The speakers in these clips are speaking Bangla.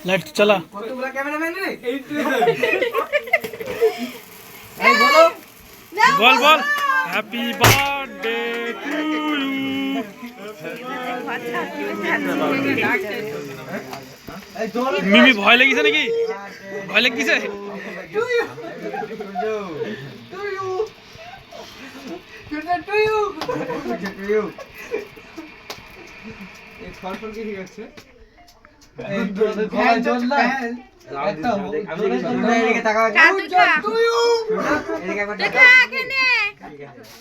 লাইট চালা। কতগুলা ক্যামেরাম্যান রে? বল বল হ্যাপি বার্থডে টু ইউ। মিমি ভয় লেগেছে নাকি? ভয় লেগেছে?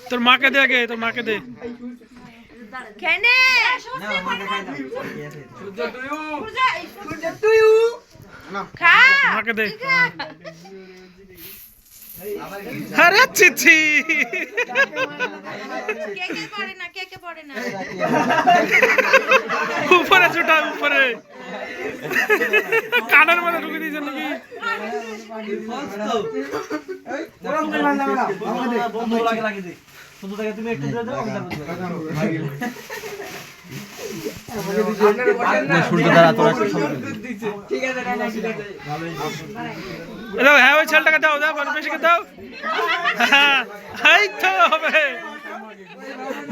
তোর মাকে দে আগে, তোর মাকে দে। মাকে দে। আরে চিচি উপরে ছুটা, উপরে কানের মধ্যে ঢুকে দিয়েছে নাকি? হ্যাঁ ওই ছেলেটাকে দাও, দাও বেশিকে দাও। এই তো হবে,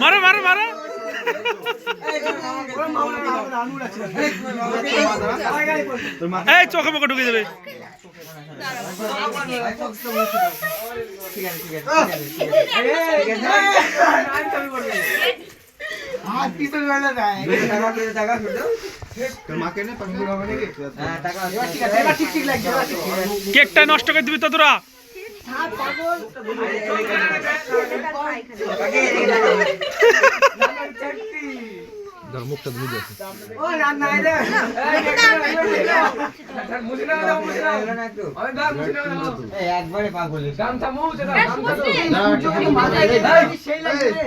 মারো মারো মারো। এই চোখে মুখে ঢুকে যাবে। কেকটা নষ্ট করে দিবি তো তোরা। মুখটা ধুয়ে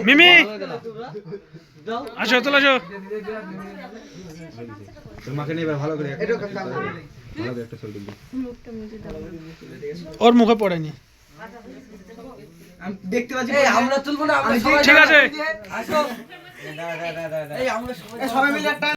মিমি আসো, চলে আসো। ওর মুখে পড়েনি, দেখতে পাচ্ছি। আমরা তুলবো না, ঠিক আছে। সবাই মিলে একটা